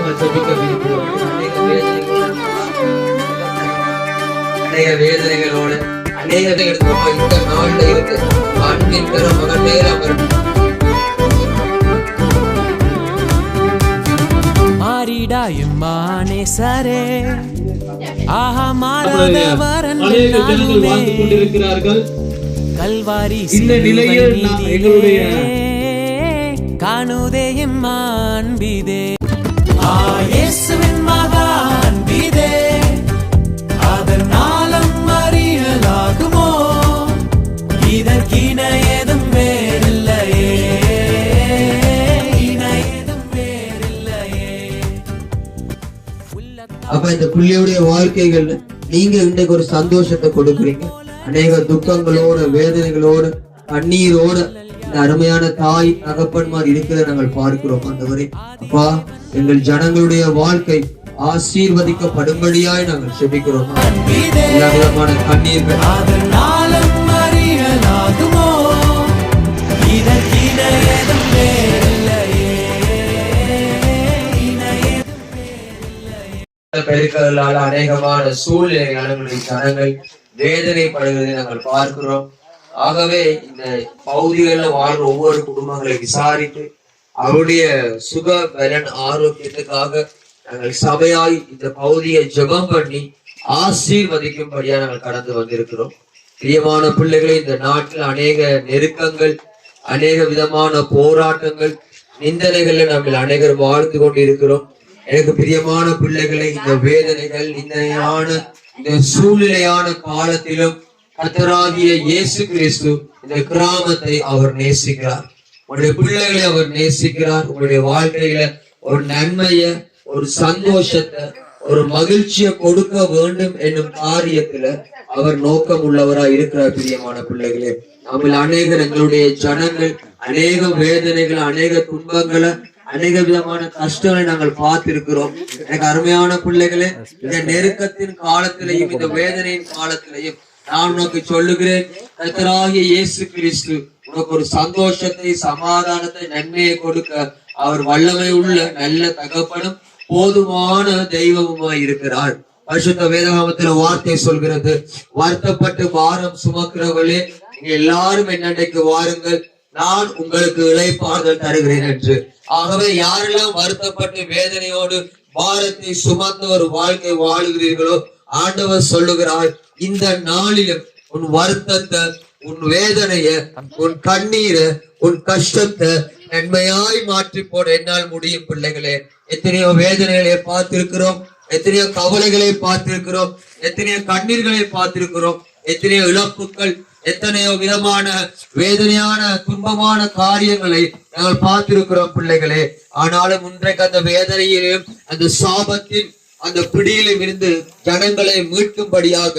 நாங்கள் ஜெபிக்க விரும்புகிறோம். அநேக வேதனைகளோடு அநேக இந்த நாள்ல இருக்கு அன்பின் பெற மகனே மாறிடாயுமானே சரே ஆஹா கொண்டிருக்கிறார்கள். கல்வாரி இந்த நிலையில் நாம் எங்களுடைய காணுதே அன்பிதே இயேசுவின் மகா அன்பிதே அதனாலும் அறியலாகுமோ இதற்கின ஏதும் வேறில்லையே அப்ப இந்த பிள்ளையுடைய வாழ்க்கைகள் நீங்க இன்றைக்கு ஒரு சந்தோஷத்தை கொடுக்குறீங்க. அநேக துக்கங்களோட வேதனைகளோட கண்ணீரோட இந்த அருமையான தாய் தகப்பன்மார் இருக்கிறத நாங்கள் பார்க்கிறோம். ஆண்டவரே அப்பா, எங்கள் ஜனங்களுடைய வாழ்க்கை ஆசீர்வதிக்கப்படும்படியாய் நாங்கள் செபிக்கிறோம். எல்லா விதமான கண்ணீர்கள் பெருக்களால் அநேகமான சூழ்நிலைகளுடைய ஜனங்கள் வேதனைப்படுவதை நாங்கள் பார்க்கிறோம். ஆகவே இந்த பகுதிகளில் வாழ்ற ஒவ்வொரு குடும்பங்களை விசாரித்து அவருடைய சுக பலன் ஆரோக்கியத்துக்காக நாங்கள் சபையாய் இந்த பகுதியை ஜெபம் பண்ணி ஆசீர்வதிக்கும்படியா நாங்கள் கடந்து வந்திருக்கிறோம். பிரியமான பிள்ளைகளை, இந்த நாட்டில் அநேக நெருக்கங்கள், அநேக விதமான போராட்டங்கள், நிந்தனைகளை நாங்கள் அநேகர் வாழ்ந்து கொண்டிருக்கிறோம். எனக்கு பிரியமான பிள்ளைகளை, இந்த வேதனைகள் இந்த சூழ்நிலையான காலத்திலும் கர்த்தராகிய இயேசு கிறிஸ்து இந்த கிராமத்தை அவர் நேசிக்கிறார். உங்களுடைய பிள்ளைகளை அவர் நேசிக்கிறார். உங்களுடைய வாழ்க்கையில ஒரு நன்மைய, ஒரு சந்தோஷத்தை, ஒரு மகிழ்ச்சியை கொடுக்க வேண்டும் என்னும் காரியத்துல அவர் நோக்கம் உள்ளவராய் இருக்கிறார். பிரியமான பிள்ளைகளே, நம்ம அநேகர் எங்களுடைய ஜனங்கள் அநேக வேதனைகள், அநேக துன்பங்களை, அநேக விதமான கஷ்டங்களை நாங்கள் பார்த்திருக்கிறோம். எனக்கு அருமையான பிள்ளைகளே, இந்த நெருக்கத்தின் காலத்திலையும் இந்த வேதனையின் காலத்திலையும் நான் உனக்கு சொல்லுகிறேன், கர்த்தராகிய இயேசு கிறிஸ்து உனக்கு ஒரு சந்தோஷத்தை, சமாதானத்தை, நன்மையை கொடுக்க அவர் வல்லமை உள்ள நல்ல தகப்பனும் போதுமான தெய்வமுமாய் இருக்கிறார். பரிசுத்த வேதாகமத்துல வார்த்தை சொல்கிறது, வருத்தப்பட்டு பாரம் சுமக்கிறவர்களே நீங்க எல்லாரும் என்னண்டைக்கு வாருங்கள், நான் உங்களுக்கு இளைப்பாறுதல் தருகிறேன் என்று. ஆகவே யாரெல்லாம் வருத்தப்பட்டு வேதனையோடு பாரத்தை சுமந்த ஒரு வாழ்க்கை வாழுகிறீர்களோ, ஆண்டவர் சொல்லுகிறார், இந்த நாளிலும் உன் வருத்தத்தை, உன் வேதனைய, உன் கண்ணீரை, உன் கஷ்டத்தை நன்மையாய் மாற்றி போட என்னால் முடியும். பிள்ளைகளே, எத்தனையோ வேதனைகளை பார்த்திருக்கிறோம், எத்தனையோ கவலைகளை பார்த்திருக்கிறோம், எத்தனையோ கண்ணீர்களை பார்த்திருக்கிறோம், எத்தனையோ இழப்புகள், எத்தனையோ விதமான வேதனையான துன்பமான காரியங்களை நாங்கள் பார்த்திருக்கிறோம் பிள்ளைகளே. ஆனாலும் இன்றைக்கு அந்த வேதனையிலும் அந்த சாபத்தின் அந்த பிடியிலும் இருந்து ஜனங்களை மீட்கும்படியாக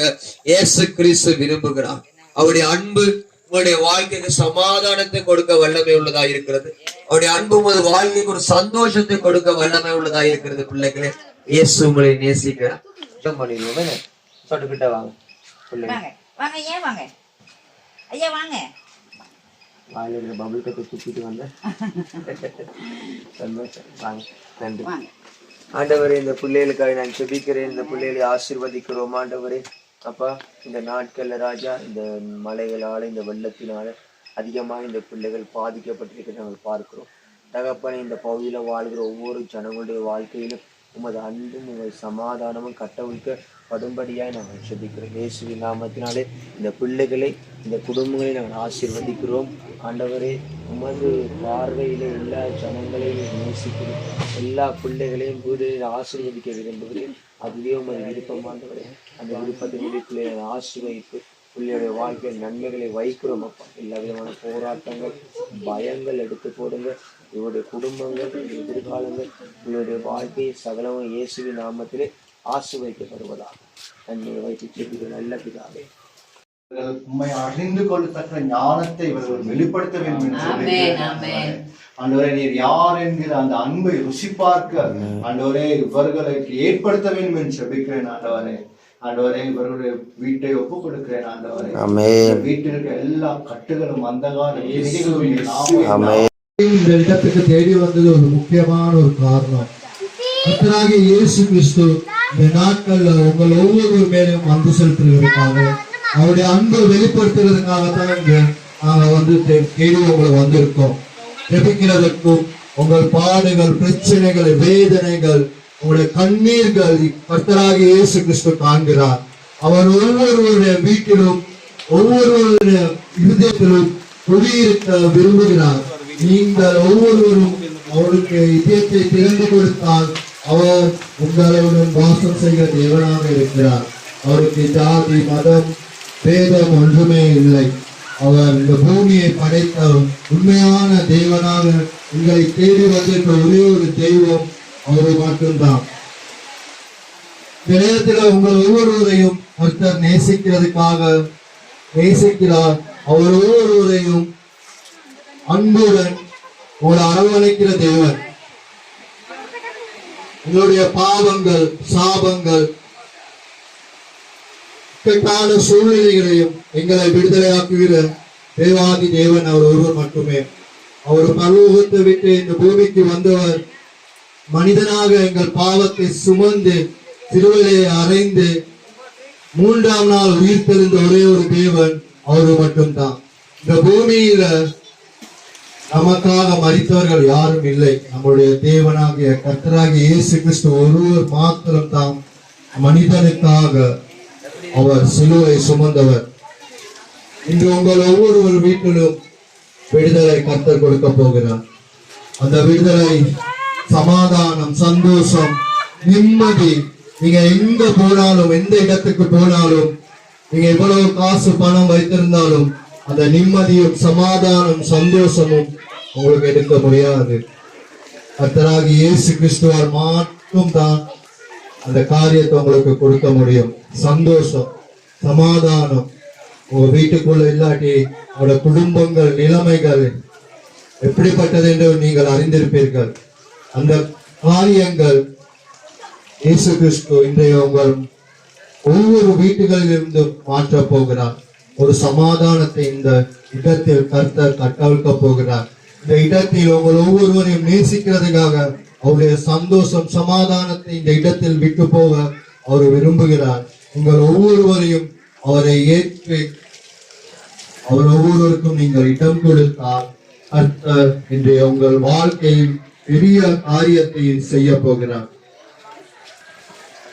இயேசு கிறிஸ்து விரும்புகிறார். அவருடைய அன்பு உங்களுடைய வாழ்க்கைக்கு சமாதானத்தை கொடுக்க வல்லமை உள்ளதா இருக்கிறது. அவருடைய அன்பு உங்கள் வாழ்க்கைக்கு ஒரு சந்தோஷத்தை கொடுக்க வல்லமை உள்ளதா இருக்கிறது. பிள்ளைகளே, இயேசு உங்களை நேசிக்கிறார். சொட்டுக்கிட்ட வாங்க பிள்ளைங்க, வாங்க ஐயா, வாங்க ஐயா, வாங்க. வாயில இருக்கிற பபுள் கப்பை சுத்திட்டு வந்த சந்தோஷம். வாங்க, நன்றி ஆண்டவரே. இந்த பிள்ளைகளுக்காக நான் செபிக்கிறேன். இந்த பிள்ளைகளை ஆசீர்வதிக்கிறோம் ஆண்டவரே. அப்பா, இந்த நாட்கள்ல ராஜா, இந்த மழைகளால, இந்த வெள்ளத்தினால அதிகமாக இந்த பிள்ளைகள் பாதிக்கப்பட்டிருக்க நாங்கள் பார்க்கிறோம். தகப்பனை, இந்த பகுதியில வாழ்கிற ஒவ்வொரு ஜனங்களுடைய வாழ்க்கையிலும் உமது அன்பும் உமது சமாதானமும் கட்டவிழ்க்கப்படும்படியாய் நாங்கள் செபிக்கிறோம். இயேசுவின் நாமத்தினாலே இந்த பிள்ளைகளை, இந்த குடும்பங்களை நாங்கள் ஆசீர்வதிக்கிறோம். ஆண்டவரே, உமது பார்வையிலே எல்லா ஜனங்களையும் நேசிக்கிறோம். எல்லா பிள்ளைகளையும் வீடுகளில் ஆசீர்வதிக்க விரும்புகிறேன். அதுவே உமது விருப்பமானவரே. அந்த விருப்பத்தினுடைய பிள்ளைகளை ஆசீர்வதித்து பிள்ளையுடைய வாழ்க்கையில் நன்மைகளை வைக்கிறோம். அப்பா, எல்லா விதமான போராட்டங்கள், பயங்கள் எடுத்து போடுங்க. இவருடைய குடும்பங்கள், எதிர்காலங்கள், இவருடைய வாழ்க்கை சகலமும் இயேசுவின் நாமத்திலே ஆசீர்வதிக்கப்படுவதாக நன்மையை வைத்து செல்கிற நல்ல பிதாவே, உண்மை அறிந்து கொள்ளத்தக்க ஞானத்தை இவர்கள் வெளிப்படுத்த வேண்டும் என்று ஆண்டவரே, நீர் யார் என்கிற அந்த அன்பை ருசி பார்க்க ஆண்டவரே இவர்களுக்கு ஏற்படுத்த வேண்டும் என்று செபிக்கிறேன். ஆண்டவரே, ஆண்டவரே, இவர்களுடைய வீட்டை ஒப்பு கொடுக்கிறேன். ஆண்டவரே, வீட்டிற்கு எல்லா கட்டுகளும் அந்தகார இந்த இடத்துக்கு தேடி வந்தது ஒரு முக்கியமான ஒரு காரணம். கர்த்தராகிய இயேசு கிறிஸ்து இந்த நாட்கள்ல உங்கள் ஒவ்வொரு மேலும் அன்பு செலுத்துவதற்காக அவருடைய அன்பை வெளிப்படுத்துறதுக்காகத்தான் இங்க நாங்க வந்து தேடி உங்களை வந்திருக்கோம். ஜெபிக்கிறதற்கும் உங்கள் பாடுகள், பிரச்சனைகள், வேதனைகள், உங்களுடைய கண்ணீர்கள் கர்த்தராகிய இயேசு கிறிஸ்து காண்கிறார். அவர் ஒவ்வொருவருடைய வீட்டிலும் ஒவ்வொருவருடைய இருதயத்திலும் குடியிருக்க விரும்புகிறார். நீங்கள் ஒவ்வொருவரும் அவருக்கு இதயத்தை திறந்து கொடுத்தால் அவர் உங்களுடன் வாசம் செய்ய தேவனாக இருக்கிறார். அவருக்கு ஜாதி, மதம், பேதம் ஒன்றுமே இல்லை. அவர் இந்த பூமியை படைத்த உண்மையான தேவனாக உங்களை தேடி வந்திருக்க ஒரே ஒரு தெய்வம் அவரு மட்டும்தான். இந்த நேரத்தில் உங்கள் ஒவ்வொருவரையும் கர்த்தர் நேசிக்கிறார். அவர் ஒவ்வொருவரையும் அன்புடன் உங்களை அரவணைக்கிற தேவன். உங்களுடைய பாவங்கள், சாபங்கள், இக்கட்டான சூழ்நிலைகளையும் எங்களை விடுதலையாக்குகிற தேவாதி தேவன் அவர் ஒருவர் மட்டுமே. அவர் பரலோகத்தை விட்டு இந்த பூமிக்கு வந்தவர். மனிதனாக எங்கள் பாவத்தை சுமந்து சிலுவையை அறைந்து 3ஆம் நாள் உயிர் தெளிந்த ஒரே ஒரு தேவன் அவரு மட்டும்தான். இந்த பூமியில நமக்காக மரித்தவர்கள் யாரும் இல்லை. நம்முடைய தேவனாகிய கர்த்தராகிய இயேசு கிறிஸ்து ஒருவர் மாத்திரம் தான் மனிதனுக்காக அவர் சிலுவை சுமந்தவர். இன்று உங்கள் ஒவ்வொருவர் வீட்டிலும் விடுதலை கர்த்தர் கொடுக்க போகிறார். அந்த விடுதலை, சமாதானம், சந்தோஷம், நிம்மதி. நீங்க எங்க போனாலும், எந்த இடத்துக்கு போனாலும், நீங்க எவ்வளவு காசு பணம் வைத்திருந்தாலும் அந்த நிம்மதியும் சமாதானம் சந்தோஷமும் உங்களுக்கு எடுக்க முடியாது. கர்த்தராகிய இயேசு கிறிஸ்துவால் மட்டும் தான் அந்த காரியத்தை உங்களுக்கு கொடுக்க முடியும். சந்தோஷம், சமாதானம் உங்க வீட்டுக்குள்ள இல்லாட்டி உங்களோட குடும்பங்கள், நிலைமைகள் எப்படிப்பட்டது என்று நீங்கள் அறிந்திருப்பீர்கள். அந்த காரியங்கள் இயேசு கிறிஸ்து இன்றைய உங்கள் ஒவ்வொரு வீட்டுகளிலிருந்து மாற்ற போகிறார். ஒரு சமாதானத்தை இந்த இடத்தில் கர்த்தர் கட்டவிழ்க்க போகிறார். இந்த இடத்தில் உங்கள் ஒவ்வொருவரையும் நேசிக்கிறதுக்காக அவருடைய சந்தோஷம், சமாதானத்தை இந்த இடத்தில் விட்டு போக அவர் விரும்புகிறார். உங்கள் ஒவ்வொருவரையும் அவரை ஏற்று அவர் ஒவ்வொருவருக்கும் நீங்கள் இடம் கொடுத்தால் கர்த்தர் இன்றைய உங்கள் வாழ்க்கையில் பெரிய காரியத்தை செய்ய போகிறார்.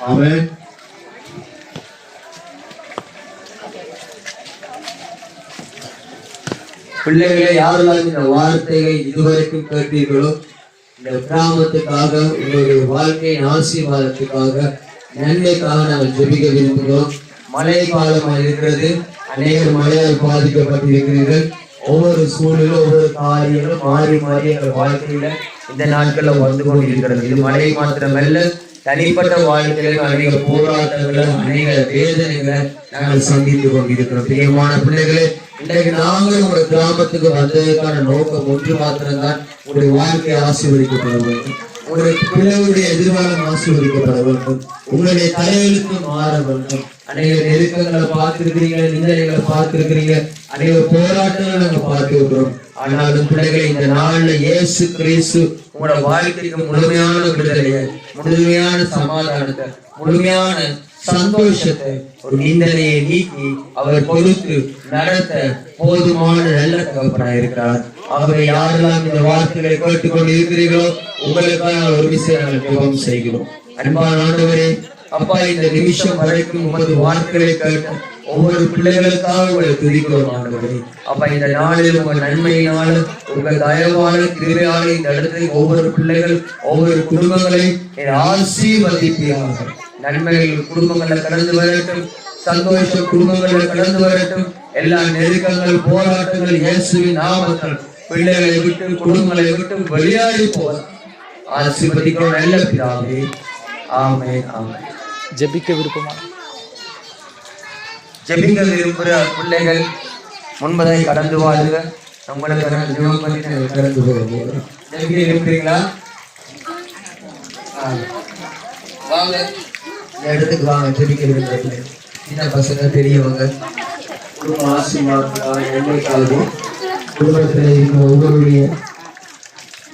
ஆமென். பிள்ளைகளை யாரெல்லாம் இந்த வார்த்தையை இதுவரைக்கும் கேட்டீர்களோ, இந்த கிராமத்துக்காக, உங்களுடைய வாழ்க்கையின் ஆசீர்வாதத்துக்காக, நன்மைக்காக நாங்கள் ஜெபிக்க விரும்புகிறோம். மழை காலமாக இருக்கிறது. அநேகர் மழையால் பாதிக்கப்பட்டிருக்கிறீர்கள். ஒவ்வொரு சூழலும், ஒவ்வொரு காரியங்களும் மாறி மாறி எங்கள் வாழ்க்கையில இந்த நாட்கள்ல வந்து கொண்டிருக்கிறது. இது மழை மாத்திரமல்ல, தனிப்பட்ட வாழ்க்கையில அநேக போராட்டங்களை, அநேக வேதனைகளை நாங்கள் சந்தித்து கொண்டிருக்கிறோம். பிரியமான பிள்ளைகளே, இன்றைக்கு நாங்கள் உங்களுடைய கிராமத்துக்கு வந்ததற்கான நோக்கம் ஒன்று மாத்திரம்தான். உங்களுடைய வாழ்க்கை ஆசீர்வதிக்கப்பட வேண்டும். உங்களுடைய பிள்ளைகளுடைய எதிர்காலம் ஆசீர்வதிக்கப்பட வேண்டும். உங்களுடைய தலையெழுத்து மாற வேண்டும். அநேக நெருக்கங்களை பார்த்திருக்கிறீங்க, நிந்தனைகளை பார்த்திருக்கிறீங்க, அநேக போராட்டங்களை நாங்கள் பார்த்திருக்கிறோம். ஆனாலும் பிள்ளைகளை, இந்த நாள்ல இயேசு கிறிஸ்து உங்களோட வாழ்க்கைக்கு முழுமையான விடுதலையை, முழுமையான சமாதானத்தை, முழுமையான சந்தோஷத்தை, ஒரு நிந்தனையை நீக்கி அவர் பொறுத்து நடத்த போதுமான நல்ல தகப்பனாக இருக்கிறார். ஆகவே யாரெல்லாம் இந்த வார்த்தைகளை கேட்டுக்கொண்டு இருக்கிறீர்களோ, உங்களுக்காக ஒரு விஷயம் நாங்கள் ஜெபம் செய்கிறோம். அன்பான ஆண்டவரே, அப்பா, இந்த நிமிஷம் வரைக்கும் உமது வார்த்தைகளை கேட்ட ஒவ்வொரு பிள்ளைகளுக்காக உங்களை துதிக்கிறோம் ஆண்டவரே. அப்பா, இந்த நாளில் உங்கள் நன்மையினால, உங்கள் தயவான கிருபையால இந்த இடத்துல ஒவ்வொரு பிள்ளைகள், ஒவ்வொரு குடும்பங்களையும் ஆசீர்வதிப்பீராக. நன்மைகள் குடும்பங்களை கடந்து வரட்டும், சந்தோஷம் குடும்பங்களை கடந்து வரட்டும். எல்லா நெருக்கங்கள், போராட்டங்கள் இயேசுவின் நாமத்தில் பிள்ளைகளை விட்டு, குடும்பங்களை விட்டு வெளியாடி போக ஆசீர்வதிக்கிறோம் நல்ல பிதாவே. ஆமென், ஆமென். ஜெபிக்க விருப்பமா? ஜெபிக்க விரும்புகிற பிள்ளைகள் முன்பதை கடந்து வாழுங்க. உங்களுக்கு ஜெபம் பண்ணி நாங்கள் கடந்து போகிறோம். ஜெபிக்க விரும்புறீங்களா? வாங்க, இந்த இடத்துக்கு வாங்க. ஜெபிக்க விரும்புகிறீங்க சின்ன பசங்க, பெரியவங்க, குடும்ப ஆசீர்வாதத்துக்காக, எங்களுக்காகவும் குடும்பத்தில் இருக்கிற ஒவ்வொருடைய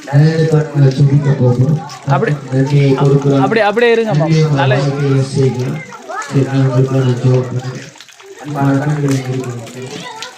நலனுக்காக ஜெபிக்க போகிறோம். அப்படி நன்மையை கொடுக்கிறார். அப்படியே இருங்க நன்மையை உங்கள் வாழ்க்கையில செய்கிறார். சரி, நான் உங்களுக்காக நான் ஜெபம் பண்றேன். அன்பான கண்களை மூடுங்கள்.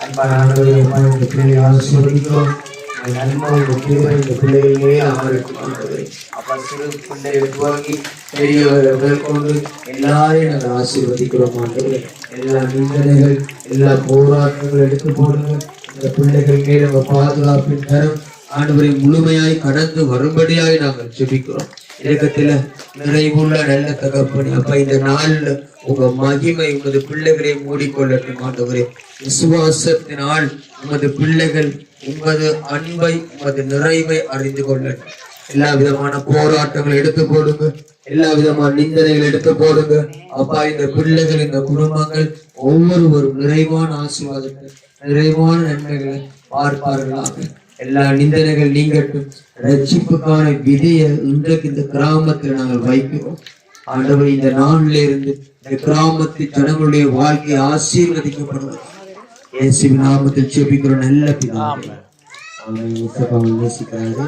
அன்பான ஆண்டவரே, அப்பா, இந்த பிள்ளைகளை ஆசீர்வதிக்கிறோம். உங்கள் நன்மை, உங்கள் கிருபை இந்த பிள்ளைகளே அமரட்டும் ஆண்டவரே. அப்பா, சிறு பிள்ளைகள் துவங்கி பெரியவர்கள் மேற்கொண்டு எல்லாரையும் நாங்கள் ஆசீர்வதிக்கிறோம் ஆண்டவரே. எல்லா நிந்தனைகள், எல்லா போராட்டங்கள் எடுத்து போடுங்க. இந்த பிள்ளைகள் மேல் உங்க பாதுகாப்பின் கரம் ஆண்டவரை முழுமையாய் கடந்து வரும்படியாய் நாங்கள் ஜெபிக்கிறோம். இரக்கத்துல நிறைவுள்ள நல்ல தகப்பனே, அப்ப இந்த நாள்ல உங்க மகிமை உமது பிள்ளைகளை மூடிக்கொள்ளட்டும் ஆண்டவரே. விசுவாசத்தினால் உமது பிள்ளைகள் உமது அன்பை உமது நிறைவை அறிந்து கொள்ளட்டும். எல்லா விதமான போராட்டங்கள் எடுத்து போடுங்க, எல்லா விதமான நிந்தனைகள் எடுத்து போடுங்க. அப்பா, இந்த பிள்ளைகள் இந்த குடும்பங்கள் ஒவ்வொருவரும் நிறைவான ஆசீர்வாதங்கள் நிறைவான நன்மைகளை பார்ப்பார்களாக. எல்லா நிந்தனைகள் நீங்கட்டும். ரட்சிப்புக்கான விதியை இன்றைக்கு இந்த கிராமத்தில் நாங்கள் வைக்கிறோம் ஆண்டவர். இந்த நாளில இருந்து இந்த கிராமத்தில் ஜனங்களுடைய வாழ்க்கை ஆசீர்வதிக்கப்படுவது இயேசுவின் நாமத்தில் ஜெபிக்கிறோம் நல்ல பிதாவே. ஆமென். இயேசுவை நேசிக்கிறாரு.